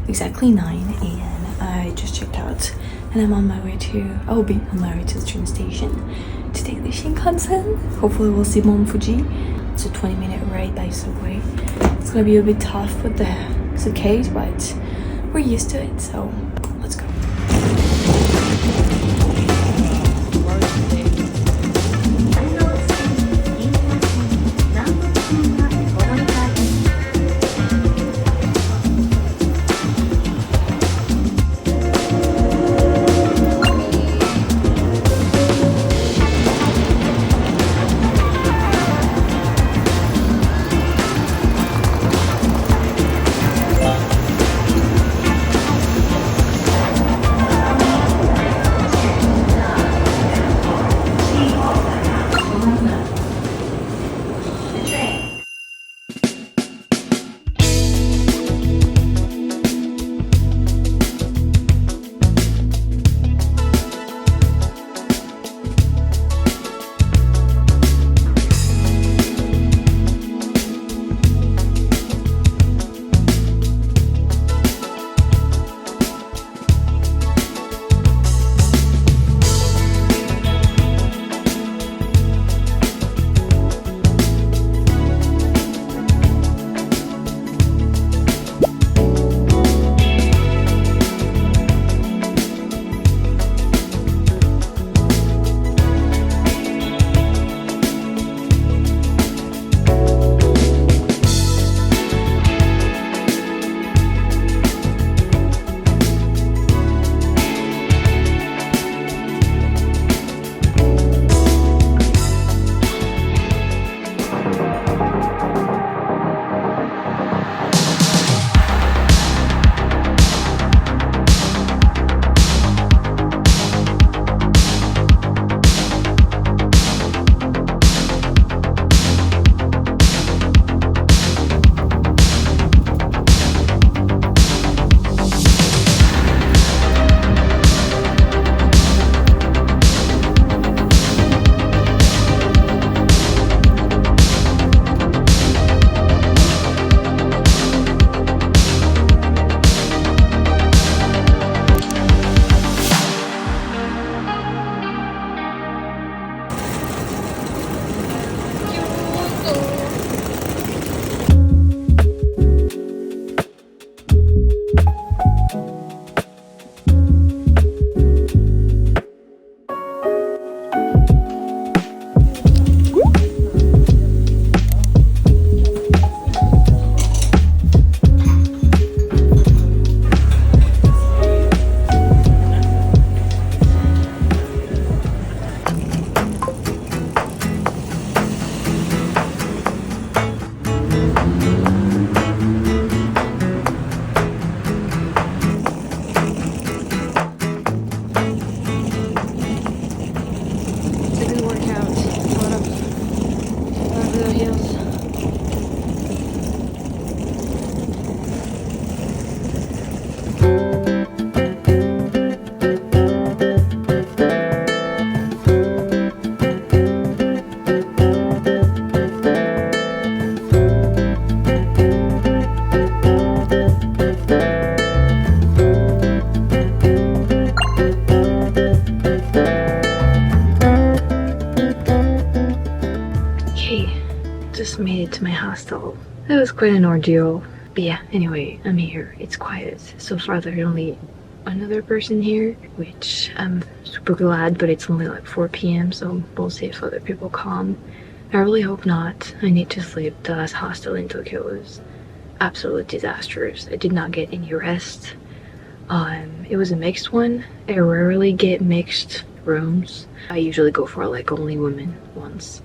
Exactly 9 and I just checked out and I'm on my way to, I'll be on my way to the train station to take the Shinkansen. Hopefully we'll see Mount Fuji. It's a 20-minute ride by subway. It's gonna be a bit tough with the suitcase, but we're used to it, so let's go. Just made it to my hostel. It was quite an ordeal. But yeah, anyway, I'm here. It's quiet. So far there's only another person here, which I'm super glad, but it's only like 4 p.m. so we'll see if other people come. I really hope not. I need to sleep. The last hostel in Tokyo was absolutely disastrous. I did not get any rest. It was a mixed one. I rarely get mixed rooms. I usually go for like only women ones.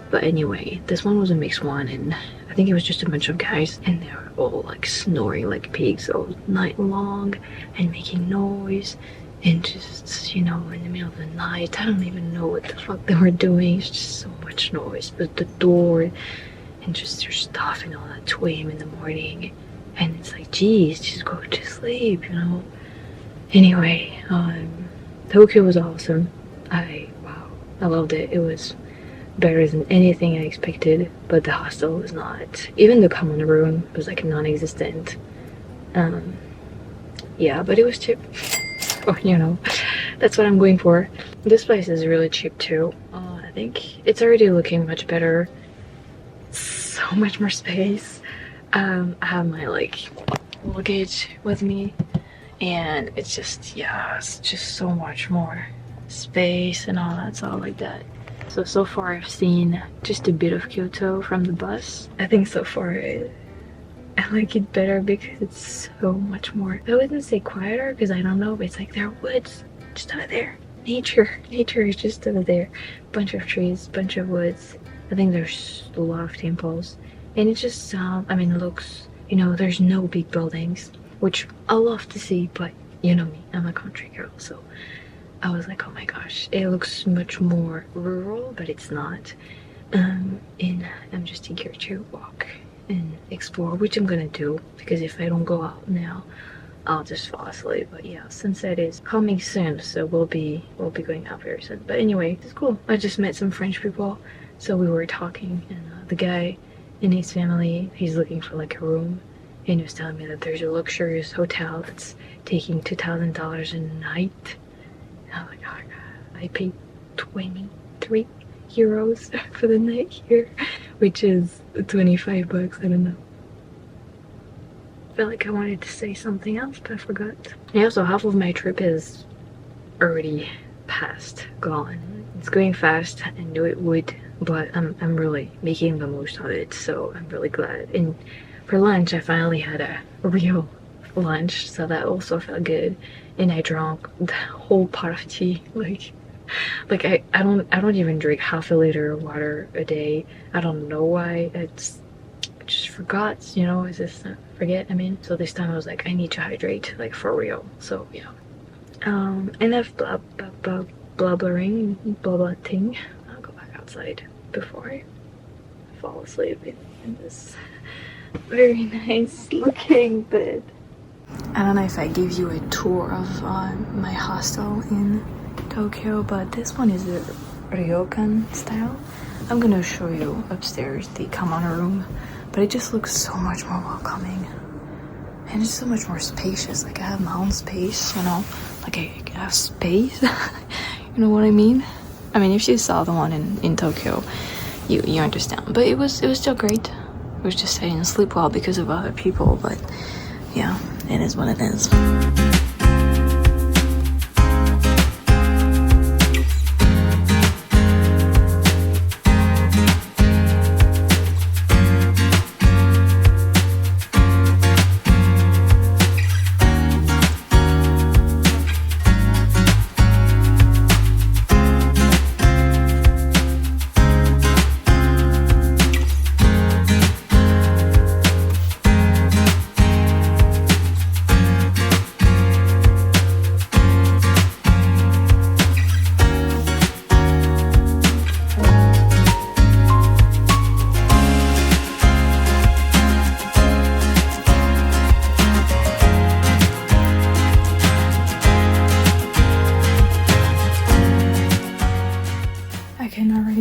But anyway, this one was a mixed one, and I think it was just a bunch of guys, and they were all like snoring like pigs all night long and making noise. and just, you know, in the middle of the night, I don't even know what the fuck they were doing. It's just so much noise, but the door and just their stuff and all that 2 a.m. in the morning, and it's like, geez, just go to sleep, you know. Anyway, Tokyo was awesome. Wow, I loved it. It was better than anything I expected, but the hostel was not. Even the common room was like non-existent. Yeah, but it was cheap. Oh, you know, that's what I'm going for. This place is really cheap too. I think it's already looking much better. So much more space. I have my like luggage with me, and it's just, yeah, it's just so much more space and all that, so like that. So far I've seen just a bit of Kyoto from the bus. I think so far I like it better because it's so much more, I wouldn't say quieter because I don't know, but it's like there are woods just over there. Nature is just over there. Bunch of trees, bunch of woods. I think there's a lot of temples, and it just I mean, it looks, you know, there's no big buildings, which I love to see, but you know me, I'm a country girl, so I was like, oh my gosh, it looks much more rural, but it's not. And I'm just eager to walk and explore, which I'm gonna do, because if I don't go out now, I'll just fall asleep. But yeah, sunset is coming soon, so we'll be going out very soon. But anyway, it's cool. I just met some French people, so we were talking, and the guy and his family, he's looking for like a room, and he was telling me that there's a luxurious hotel that's taking $2,000 a night. I'm like, oh my god, I paid 23 euros for the night here, which is 25 bucks, I don't know. I felt like I wanted to say something else, but I forgot. Yeah, so half of my trip is already past, gone. It's going fast, I knew it would, but I'm really making the most of it, so I'm really glad. And for lunch, I finally had a real lunch, so that also felt good. And I drank the whole pot of tea. Like I don't even drink half a liter of water a day. I don't know why. I just forgot, you know. I just forget. I mean, so this time I was like, I need to hydrate, like for real. So yeah. Enough blubbering. I'll go back outside before I fall asleep in this very nice looking bed. I don't know if I give you a tour of my hostel in Tokyo, but this one is the Ryokan style. I'm gonna show you upstairs the common room, but it just looks so much more welcoming, and it's so much more spacious. Like I have my own space, you know, like I have space. You know what I mean? I mean, if you saw the one in Tokyo, you understand. But it was still great. It was just I didn't sleep well because of other people, but yeah, it is what it is.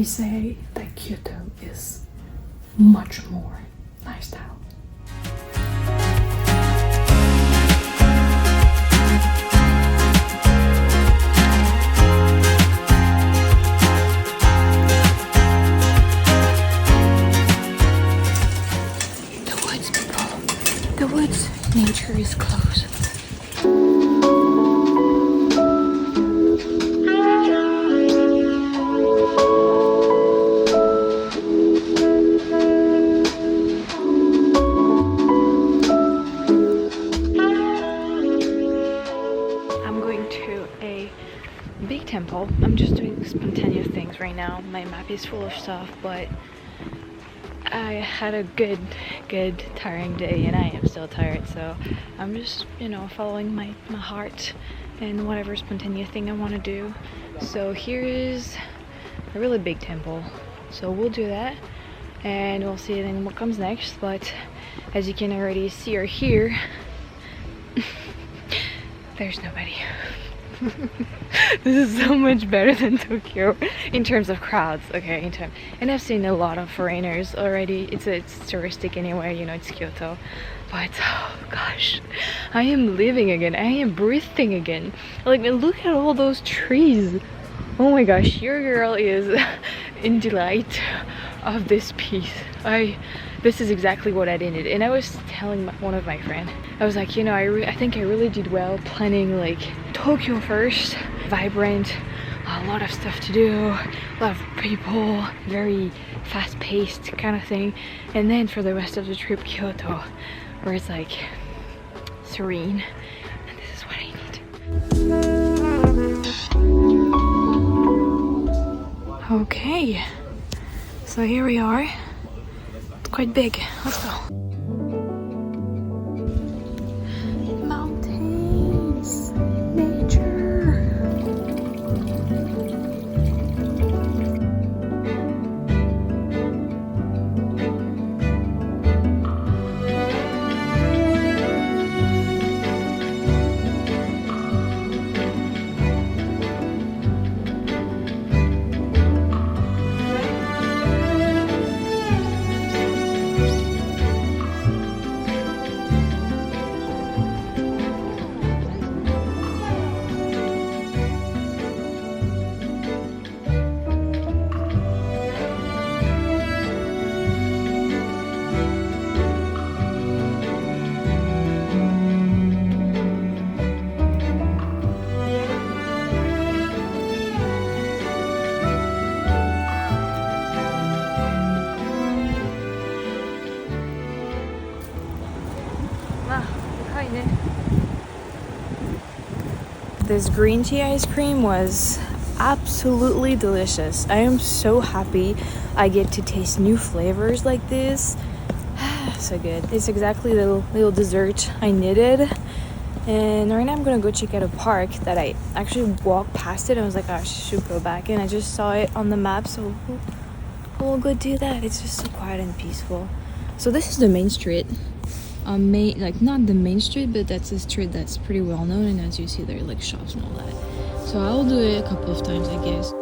Say that Kyoto is much more lifestyle. The woods, people. The woods, nature is close. Temple. I'm just doing spontaneous things right now. My map is full of stuff, but I had a good tiring day, and I am still tired, so I'm just, you know, following my heart and whatever spontaneous thing I want to do. So here is a really big temple, so we'll do that and we'll see then what comes next. But as you can already see or hear, there's nobody. This is so much better than Tokyo in terms of crowds, okay? And I've seen a lot of foreigners already. It's touristic anyway, you know, it's Kyoto. But oh gosh, I am living again. I am breathing again. Like, look at all those trees. Oh my gosh, your girl is in delight of this piece. This is exactly what I needed. And I was telling one of my friends, I was like, you know, I think I really did well planning like Tokyo first, vibrant, a lot of stuff to do, a lot of people, very fast-paced kind of thing, and then for the rest of the trip, Kyoto, where it's like serene, and this is what I need. Okay, so here we are. It's quite big. Let's go. Mountains, nature. This green tea ice cream was absolutely delicious. I am so happy I get to taste new flavors like this. So good. It's exactly the little dessert I needed. And right now I'm gonna go check out a park that I actually walked past it and I was like, oh, I should go back, and I just saw it on the map, so we'll go do that. It's just so quiet and peaceful. So this is the main street. Like not the main street, but that's a street that's pretty well known, and as you see there are like shops and all that. So I'll do it a couple of times, I guess.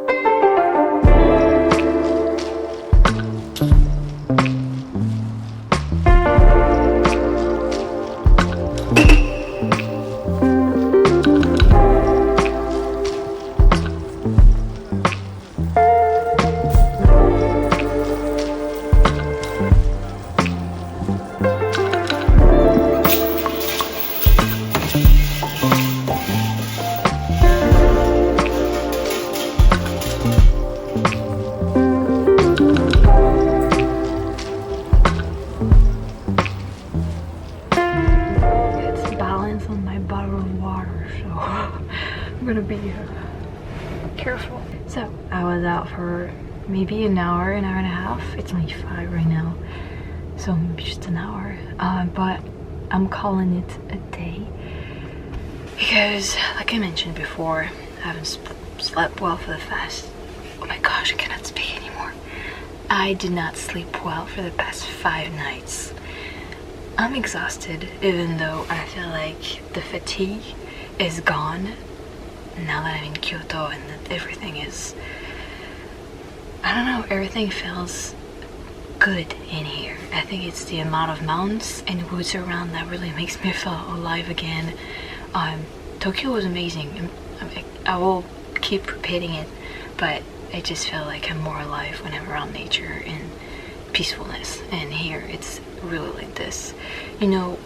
Careful. So I was out for maybe an hour and a half. It's only 5 right now, so maybe just an hour, but I'm calling it a day because, like I mentioned before, I haven't slept well for the past, oh my gosh, I cannot speak anymore. I did not sleep well for the past 5 nights. I'm exhausted, even though I feel like the fatigue is gone now that I'm in Kyoto, and that everything is, I don't know, everything feels good in here. I think it's the amount of mountains and woods around that really makes me feel alive again. Tokyo was amazing. I will keep repeating it, but I just feel like I'm more alive when I'm around nature and peacefulness, and here it's really like this. You know,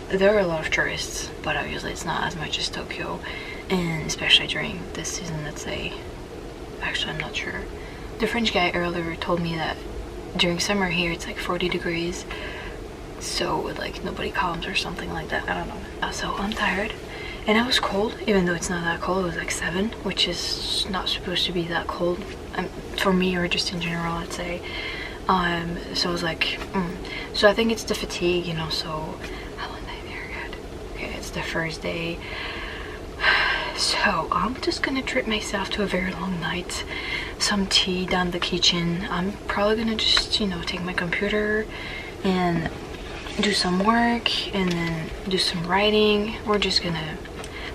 there are a lot of tourists, but obviously it's not as much as Tokyo, and especially during this season, let's say. Actually, I'm not sure. The French guy earlier told me that during summer here it's like 40 degrees, so like nobody comes or something like that. I don't know. So I'm tired, and I was cold, even though it's not that cold. It was like 7, which is not supposed to be that cold for me, or just in general, I'd say. So I was like, So I think it's the fatigue, you know. So how long am I there? Good. Okay, it's the first day. So I'm just gonna treat myself to a very long night. Some tea down the kitchen. I'm probably gonna just, you know, take my computer and do some work and then do some writing. We're just gonna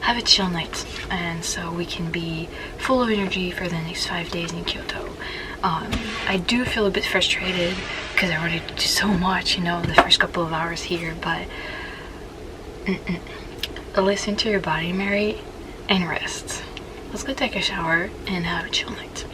have a chill night, and so we can be full of energy for the next 5 days in Kyoto. I do feel a bit frustrated because I already did so much, you know, the first couple of hours here, but listen to your body, Mary, and rest. Let's go take a shower and have a chill night.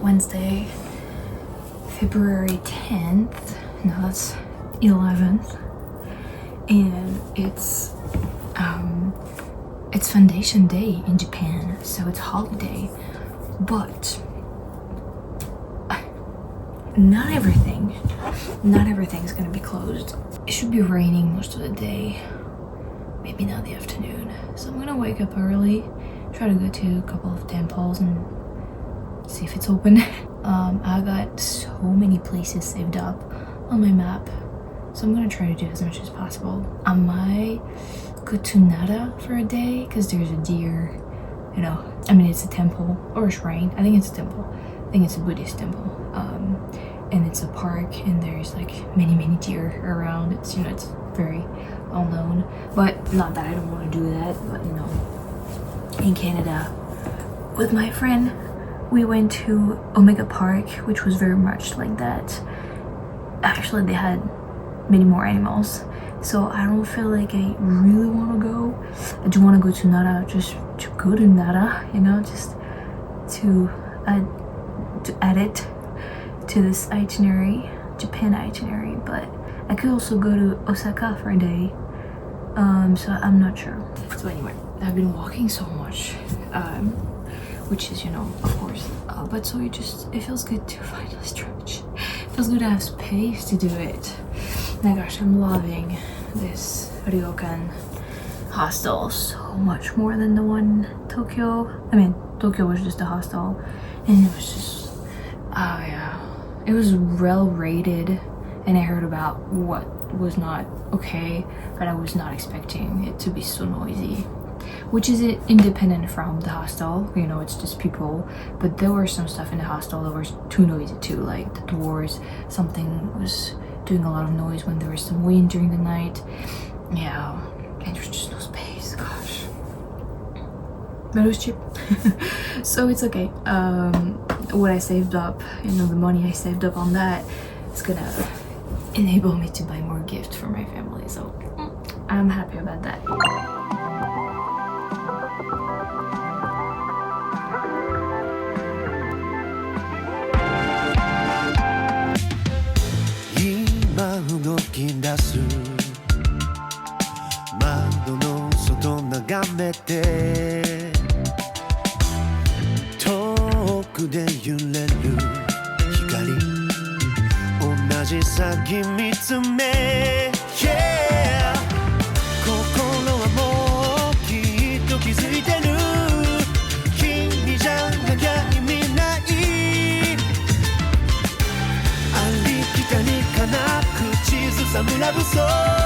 Wednesday, February 10th, no, that's 11th, and it's foundation day in Japan, so it's holiday, but not everything's gonna be closed. It should be raining most of the day, maybe not the afternoon, so I'm gonna wake up early, try to go to a couple of temples and see if it's open. I got so many places saved up on my map, so I'm gonna try to do as much as possible. I might go to Nara for a day because there's a deer, you know, I mean, it's a temple or a shrine. I think it's a temple. I think it's a Buddhist temple, and it's a park, and there's like many deer around. It's, you know, it's very well known, but not that I don't want to do that, but you know, in Canada with my friend, we went to Omega Park, which was very much like that. Actually, they had many more animals, so I don't feel like I really want to go. I do want to go to Nara, just to go to Nara, you know, just to add it to this itinerary, Japan itinerary. But I could also go to Osaka for a day, so I'm not sure. So anyway, I've been walking so much, which is, you know, of course, but so it feels good to finally stretch. It feels good to have space to do it. My gosh, I'm loving this Ryokan hostel so much more than the one in Tokyo. I mean, Tokyo was just a hostel, and it was just, oh yeah, it was well rated, and I heard about what was not okay, but I was not expecting it to be so noisy. Which is independent from the hostel, you know, it's just people, but there were some stuff in the hostel that was too noisy too, like the doors, something was doing a lot of noise when there was some wind during the night, yeah, and there's just no space, gosh, but it was cheap. So it's okay. What I saved up, you know, the money I saved up on that is gonna enable me to buy more gifts for my family, so I'm happy about that. Love so